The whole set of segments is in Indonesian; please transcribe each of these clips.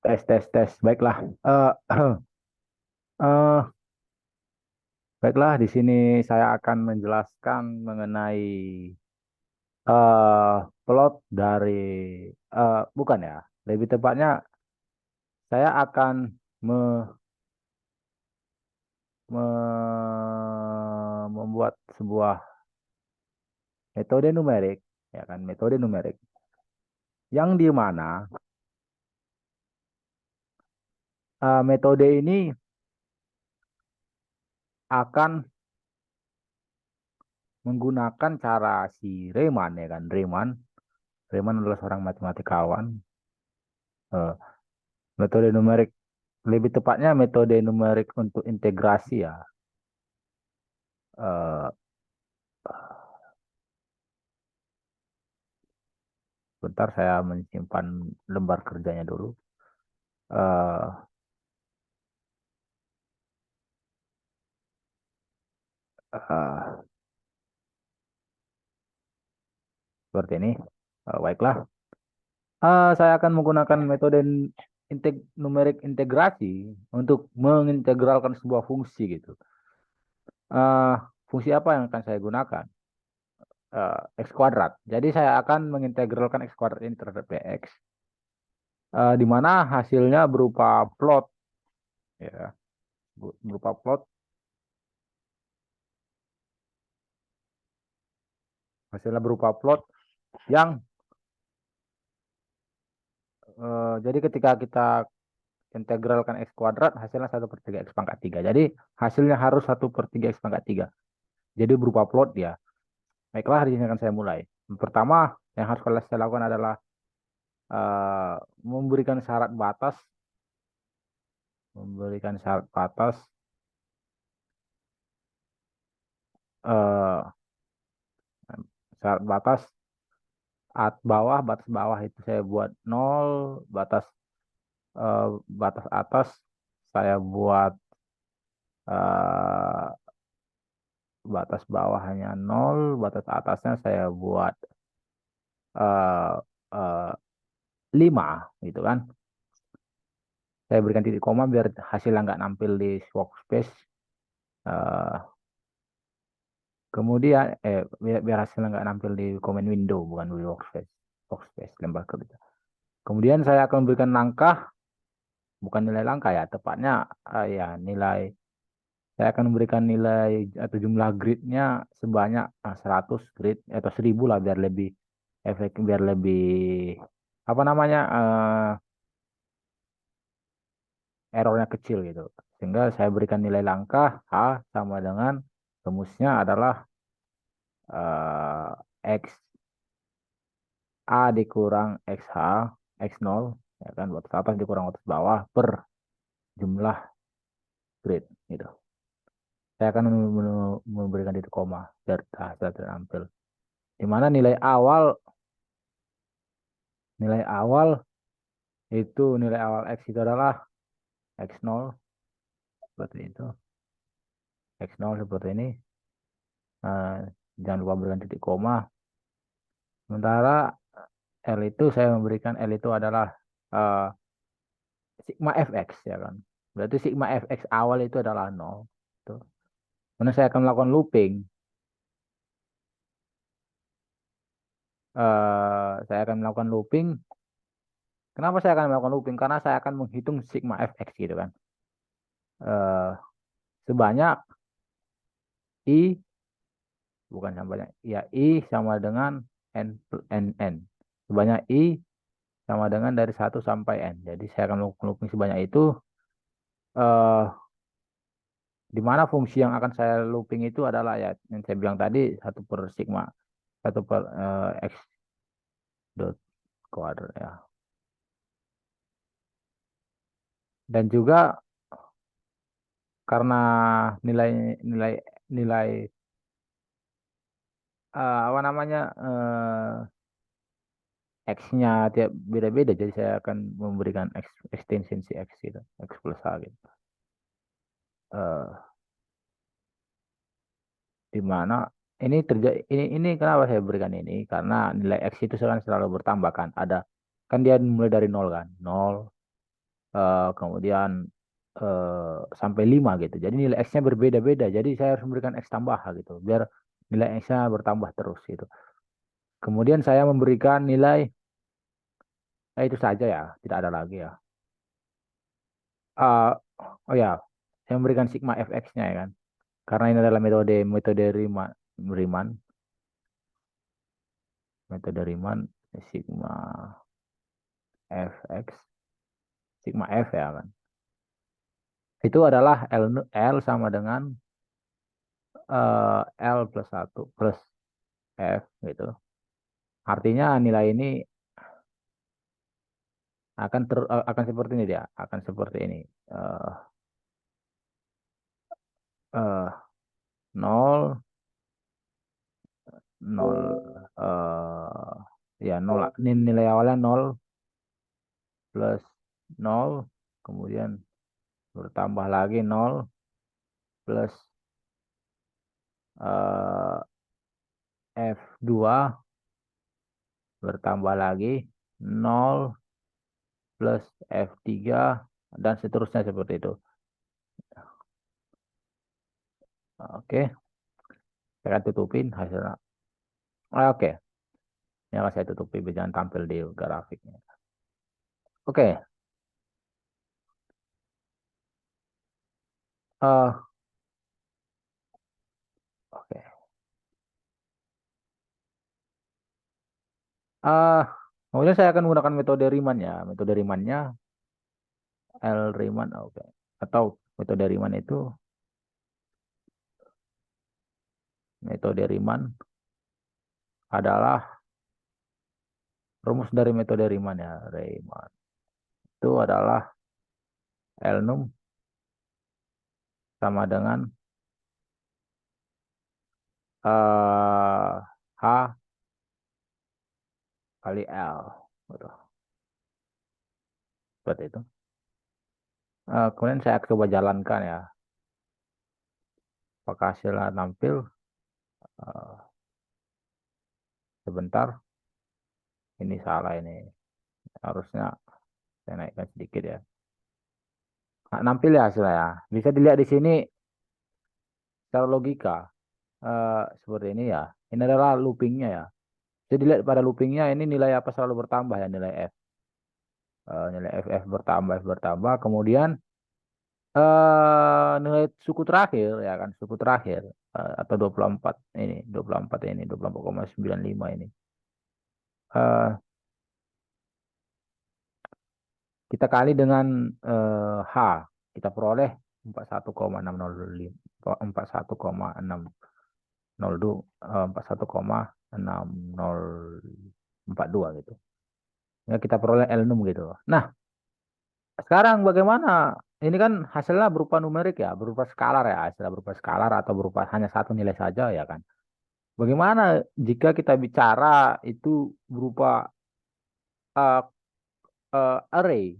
Tes, tes, tes. Baiklah. Eh, eh, baiklah, di sini saya akan menjelaskan mengenai eh plot dari bukan ya. Lebih tepatnya saya akan me- membuat sebuah metode numerik, ya kan, metode numerik yang di mana metode ini akan menggunakan cara si Riemann, ya kan. Riemann adalah seorang matematikawan. Eh, metode numerik, lebih tepatnya metode numerik untuk integrasi ya. Eh, bentar saya menyimpan lembar kerjanya dulu. Eh, eh, seperti ini. Baiklah. Saya akan menggunakan metode numerik integrasi untuk mengintegralkan sebuah fungsi gitu. Eh, fungsi apa yang akan saya gunakan? X kuadrat. Jadi saya akan mengintegralkan X kuadrat ini terhadap dx, di mana hasilnya berupa plot, ya, berupa plot. Hasilnya berupa plot yang jadi ketika kita integralkan X kuadrat, hasilnya 1/3 X pangkat 3. Jadi hasilnya harus 1/3 X pangkat 3. Jadi berupa plot ya. Baiklah, di sini akan saya mulai. Yang pertama yang harus saya lakukan adalah eh, memberikan syarat batas, memberikan syarat batas eh, syarat batas batas bawah itu saya buat nol, batas eh, batas atas saya buat eh, batas bawahnya nol, batas atasnya saya buat eh, eh, 5 gitu kan. Saya berikan titik koma biar hasilnya nggak nampil di workspace. Eh, kemudian biar hasilnya nggak nampil di comment window, bukan di workspace. Workspace lembar kerja. Kemudian saya akan berikan langkah, bukan nilai langkah ya, tepatnya ya nilai. Saya akan memberikan nilai atau jumlah gridnya sebanyak 100 grid atau 1000 lah biar lebih efektif, biar lebih apa namanya errornya kecil gitu. Sehingga saya berikan nilai langkah H sama dengan rumusnya adalah X A dikurang XH, X0, ya kan, batas atas dikurang batas bawah per jumlah grid gitu. Saya akan memberikan titik koma biar hasil terampil. Di mana nilai awal itu nilai awal X itu adalah X0 seperti itu. X0 seperti ini. Eh, jangan lupa berikan titik koma. Sementara L itu saya memberikan L itu adalah eh, sigma fx ya kan. Berarti sigma fx awal itu adalah 0. Tuh. Karena saya akan melakukan looping. Saya akan melakukan looping. Kenapa saya akan melakukan looping? Karena saya akan menghitung sigma fx gitu kan. Eh, sebanyak I, bukan samanya, ya I sama dengan n. Sebanyak I sama dengan dari 1 sampai n. Jadi saya akan looping sebanyak itu. eh di mana fungsi yang akan saya looping itu adalah ya yang saya bilang tadi 1/sigma, 1/x dot kuadrat ya. Dan juga karena nilai nilai nilai apa namanya x-nya tiap beda-beda, jadi saya akan memberikan extension si x gitu, x plus h gitu. Eh, di mana ini terjadi, ini kenapa saya berikan ini, karena nilai x itu kan selalu bertambah kan, ada kan dia mulai dari nol kan, nol kemudian sampai 5 gitu. Jadi nilai X-nya berbeda-beda. Jadi saya harus memberikan X tambah gitu. Biar nilai X-nya bertambah terus gitu. Kemudian saya memberikan nilai, itu saja ya. Tidak ada lagi ya. Eh, oh ya, saya memberikan sigma fx-nya ya kan. Karena ini adalah metode metode Riemann, metode Riemann sigma fx, sigma f ya kan. Itu adalah L sama dengan L plus satu plus F gitu. Artinya nilai ini akan seperti ini dia, akan seperti ini. Eh, eh, 0 0 ya 0, ini nilai awalnya 0 plus 0, kemudian bertambah lagi 0 plus eh, F2, bertambah lagi 0 plus F3, dan seterusnya seperti itu. Oke, saya akan tutupin hasilnya. Oke, ini akan saya tutupi, jangan tampil di grafiknya. Oke, eh oke. Ah, kemudian saya akan menggunakan metode Riemann ya. Metode Riemann-nya L Riemann, oke. Atau metode Riemann itu, metode Riemann adalah rumus dari metode Riemann ya. Riemann itu adalah L num sama dengan H kali L. Betul. Seperti itu. Kemudian saya coba jalankan ya. Apakah hasilnya tampil? Eh, sebentar. Ini salah ini. Harusnya saya naikkan sedikit ya. Nah, nampil ya hasilnya ya. Bisa dilihat di sini secara logika. Seperti ini ya. Ini adalah loopingnya ya. Jadi lihat pada loopingnya ini nilai apa selalu bertambah ya, nilai F. Nilai F bertambah, F bertambah. Kemudian nilai suku terakhir ya kan, suku terakhir atau 24 ini, 24 ini, 24,95 ini. Eh, kita kali dengan H, kita peroleh 41,605, 41,602, 41,6042 gitu. Ya kita peroleh L6 gitu. Nah, sekarang bagaimana? Ini kan hasilnya berupa numerik ya, berupa skalar ya, hasilnya berupa skalar atau berupa hanya satu nilai saja ya kan. Bagaimana jika kita bicara itu berupa uh, array?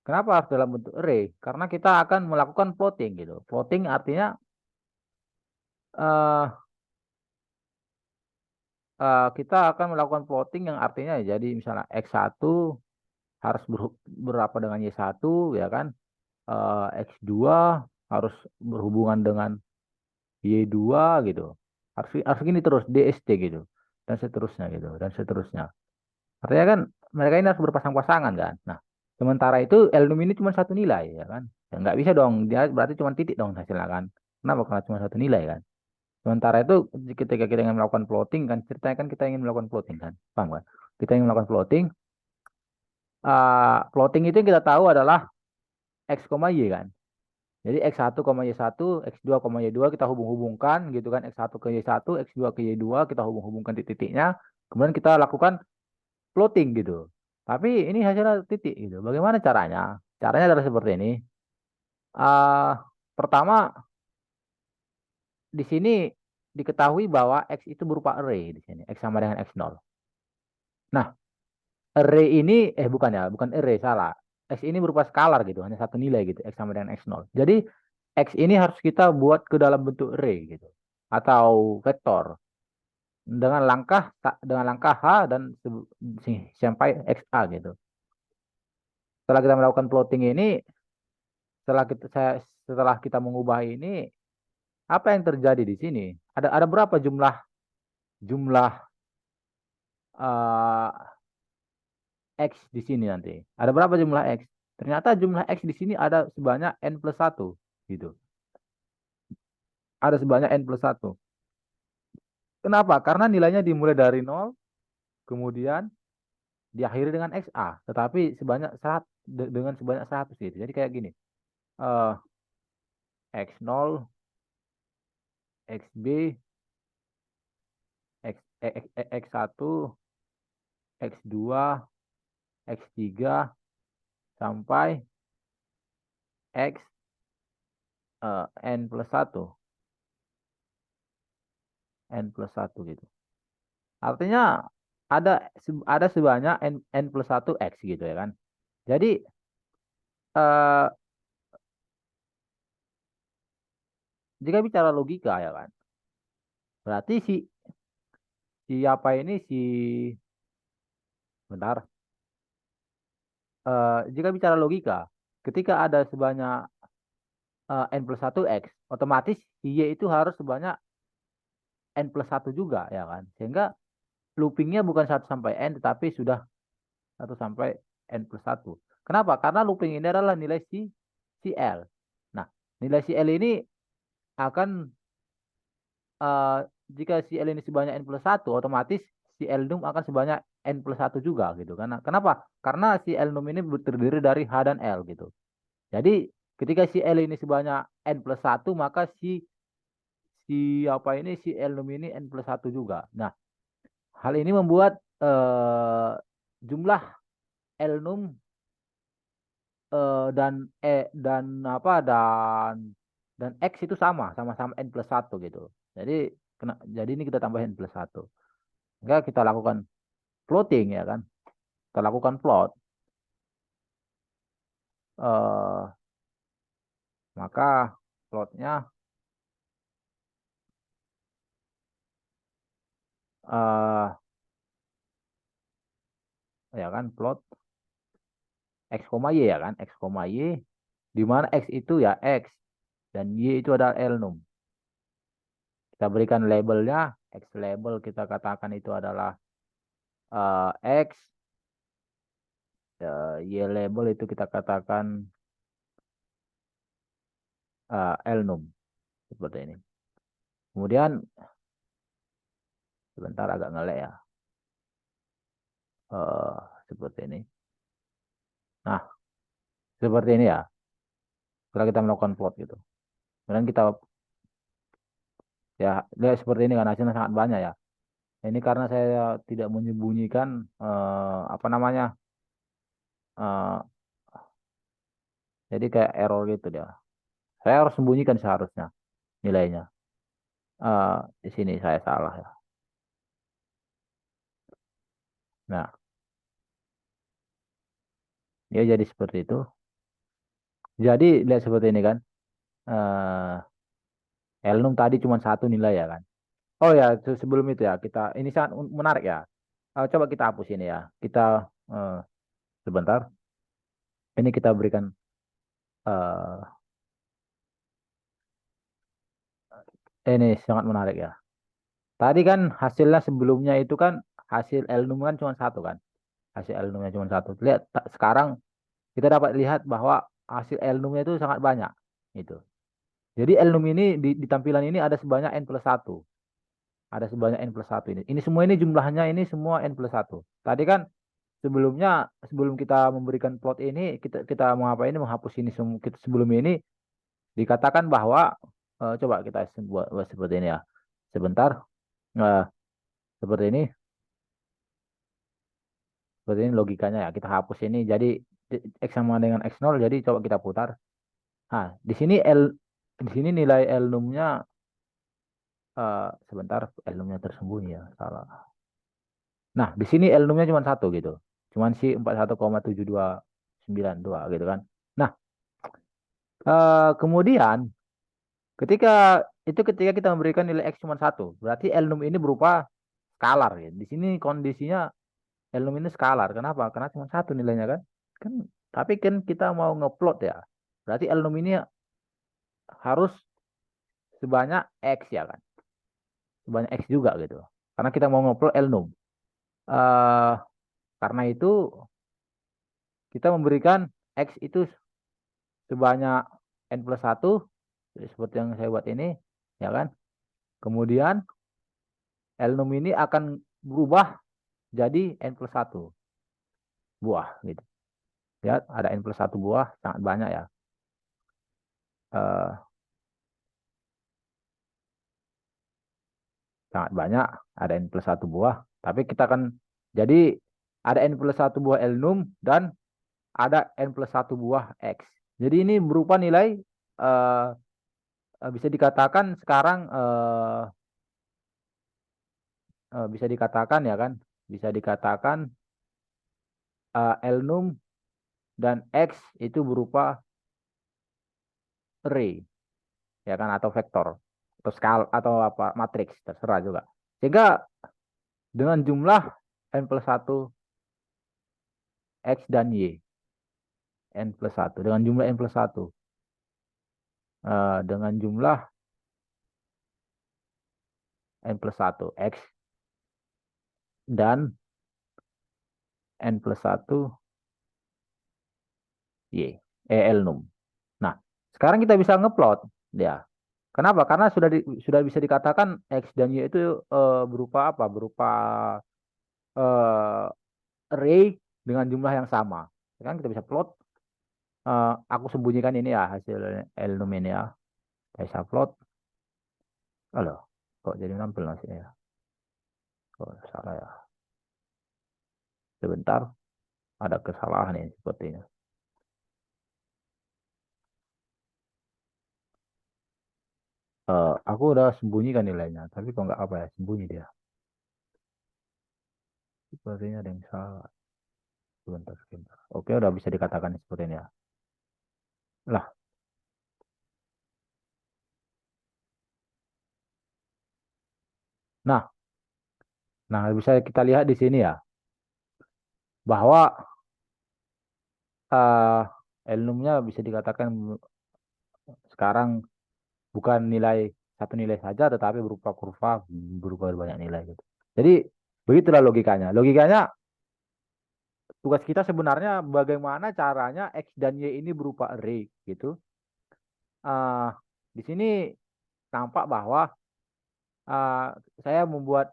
Kenapa harus dalam bentuk array? Karena kita akan melakukan plotting gitu. Plotting artinya uh, kita akan melakukan plotting yang artinya ya, jadi misalnya X1 harus berapa dengan Y1 ya kan. X2 harus berhubungan dengan Y2 gitu. Harus gini terus DST gitu. Dan seterusnya gitu. Dan seterusnya. Artinya kan mereka ini harus berpasang-pasangan kan. Nah, sementara itu L6 ini cuma satu nilai ya kan. Ya nggak bisa dong. Dia berarti cuma titik dong hasilnya kan. Kenapa? Karena cuma satu nilai kan. Sementara itu ketika kita ingin melakukan plotting kan, ceritanya kan kita ingin melakukan plotting kan. Paham kan? Kita ingin melakukan plotting. Plotting itu yang kita tahu adalah X, Y kan. Jadi X1, Y1, X2, Y2 kita hubung-hubungkan gitu kan. X1 ke Y1, X2 ke Y2 kita hubung-hubungkan titik-titiknya. Kemudian kita lakukan plotting gitu. Tapi ini hasilnya titik gitu. Bagaimana caranya? Caranya adalah seperti ini. Pertama, di sini diketahui bahwa X itu berupa array di sini. X sama dengan X0. Nah, array ini, bukan ya, bukan array, salah. X ini berupa skalar gitu, hanya satu nilai gitu, X sama dengan X0. Jadi, X ini harus kita buat ke dalam bentuk array gitu. Atau vektor. Dengan langkah H dan sampai XA gitu. setelah kita melakukan plotting ini, setelah kita mengubah ini, apa yang terjadi di sini? Ada berapa jumlah jumlah eh, X di sini nanti? Ada berapa jumlah X? Ternyata jumlah X di sini ada sebanyak N plus satu, gitu. Ada sebanyak N plus satu. Kenapa? Karena nilainya dimulai dari nol, kemudian diakhiri dengan XA, tetapi dengan sebanyak 100 gitu. Jadi kayak gini. eh X0, XB, X1, X2, X3 sampai X N plus satu, N plus satu gitu. Artinya ada sebanyak N plus satu X gitu ya kan. Jadi eh, jika bicara logika ya kan, berarti si apa ini si bentar. Jika bicara logika, ketika ada sebanyak N plus satu X, otomatis si Y itu harus sebanyak N plus satu juga ya kan. Sehingga loopingnya bukan 1 sampai N, tetapi sudah 1 sampai N plus 1. Kenapa? Karena looping ini adalah nilai si L. Nah, nilai si L ini akan, eh, jika si L ini sebanyak N plus satu, otomatis si L num akan sebanyak N plus satu juga gitu. Kenapa? Karena si L num ini terdiri dari H dan L gitu. Jadi ketika si L ini sebanyak N plus satu, maka si apa ini si L num ini N plus satu juga. Nah, hal ini membuat jumlah L num dan apa dan X itu sama-sama N plus satu gitu. Jadi jadi ini kita tambahin plus satu. Enggak, kita lakukan plotting ya kan. Kita lakukan plot, eh, maka plotnya eh, ya kan plot X, Y ya kan, X, Y, di mana X itu ya X dan Y itu adalah L num. Kita berikan labelnya, X label kita katakan itu adalah X, Y label itu kita katakan L num, seperti ini. Kemudian sebentar, agak ngelek ya. Eh, Seperti ini. Nah, seperti ini ya. Setelah kita melakukan plot gitu. Kemudian kita ya lihat seperti ini kan, hasilnya sangat banyak ya. Ini karena saya tidak menyembunyikan apa namanya, eh, jadi kayak error gitu dia. Saya harus sembunyikan seharusnya nilainya. Eh, di sini saya salah ya. Nah, dia jadi seperti itu. Jadi lihat seperti ini kan. Elnum tadi cuma satu nilai ya kan. Oh ya, sebelum itu ya, ini sangat menarik ya. Coba kita hapus ini ya. Kita eh, sebentar. Ini kita berikan eh ini sangat menarik ya. Tadi kan hasilnya sebelumnya itu kan hasil Elnum kan cuma satu kan. Hasil Elnumnya cuma satu. Lihat sekarang kita dapat lihat bahwa hasil Elnumnya itu sangat banyak. Itu. Jadi Elnum ini di tampilan ini ada sebanyak N plus satu. Ada sebanyak N plus satu ini. Ini semua ini jumlahnya ini semua N plus satu. Tadi kan sebelum kita memberikan plot ini, kita mau apa ini, menghapus ini semua. Sebelum ini dikatakan bahwa coba kita buat seperti ini ya. Sebentar. Eh, seperti ini. Seperti ini logikanya ya. Kita hapus ini. Jadi X sama dengan X0. Jadi coba kita putar. Nah, di sini nilai L numnya sebentar, L numnya tersembunyi ya. Salah. Nah, di sini L numnya cuma satu gitu. Cuman si 41,7292 gitu kan. Nah, kemudian ketika ketika kita memberikan nilai X cuma satu, berarti L num ini berupa skalar ya. Di sini kondisinya L num ini skalar. Kenapa? Karena cuma satu nilainya kan. Kan Tapi kan kita mau ngeplot ya. Berarti L6 ini harus sebanyak X ya kan. Sebanyak X juga gitu. Karena kita mau ngeplot L6. Eh karena itu kita memberikan X itu sebanyak N plus 1. Seperti yang saya buat ini. Ya kan. Kemudian L6 ini akan berubah jadi N plus 1 buah gitu. Lihat ada N plus 1 buah, sangat banyak ya. Eh, sangat banyak, ada N plus 1 buah. Tapi kita akan, jadi ada N plus 1 buah L6 dan ada N plus 1 buah X. Jadi ini berupa nilai, eh, bisa dikatakan sekarang, bisa dikatakan ya kan, bisa dikatakan L6 dan X itu berupa array ya kan, atau vektor atau skala atau apa matriks terserah juga. Sehingga dengan jumlah N plus 1 X dan Y, N plus 1 dengan jumlah N plus 1, dengan jumlah N plus 1 X dan N plus 1 Y, L6. Nah, sekarang kita bisa ngeplot ya. Kenapa? Karena sudah bisa dikatakan X dan Y itu berupa apa? Berupa eh, array dengan jumlah yang sama. Sekarang kita bisa plot. Aku sembunyikan ini ya hasil L6 ini ya. Saya bisa plot. Halo, kok jadi nampil masih ya? Kok salah ya? Sebentar, ada kesalahan ini sepertinya. Aku udah sembunyikan nilainya, tapi kok nggak apa ya, sembunyi dia. Sepertinya ada yang salah. Sebentar, sebentar. Oke, udah bisa dikatakan seperti ini ya. Lah, nah, nah bisa kita lihat di sini ya, bahwa uh, L6-nya bisa dikatakan sekarang bukan nilai satu nilai saja, tetapi berupa kurva, berupa banyak nilai gitu. Jadi begitulah logikanya. Logikanya tugas kita sebenarnya bagaimana caranya X dan Y ini berupa array gitu. Uh, di sini tampak bahwa uh, saya membuat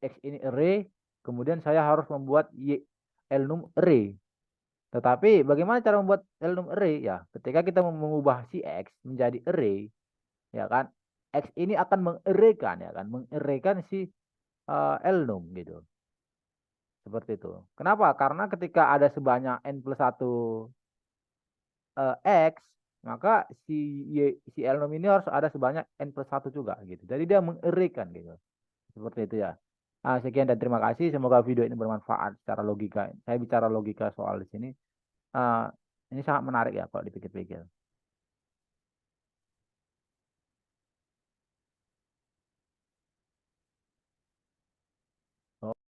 X ini array, kemudian saya harus membuat Y L6 array. Tetapi bagaimana cara membuat L6 array? Ya, ketika kita mengubah si X menjadi array, ya kan? X ini akan mengarraykan ya kan, mengarraykan si L6 gitu. Seperti itu. Kenapa? Karena ketika ada sebanyak N plus 1 X, maka si L6 ini harus ada sebanyak N plus 1 juga gitu. Jadi dia mengarraykan gitu. Seperti itu ya. Sekian dan terima kasih. Semoga video ini bermanfaat secara logika. Saya bicara logika soal di sini. Ah, ini sangat menarik ya kalau dipikir-pikir.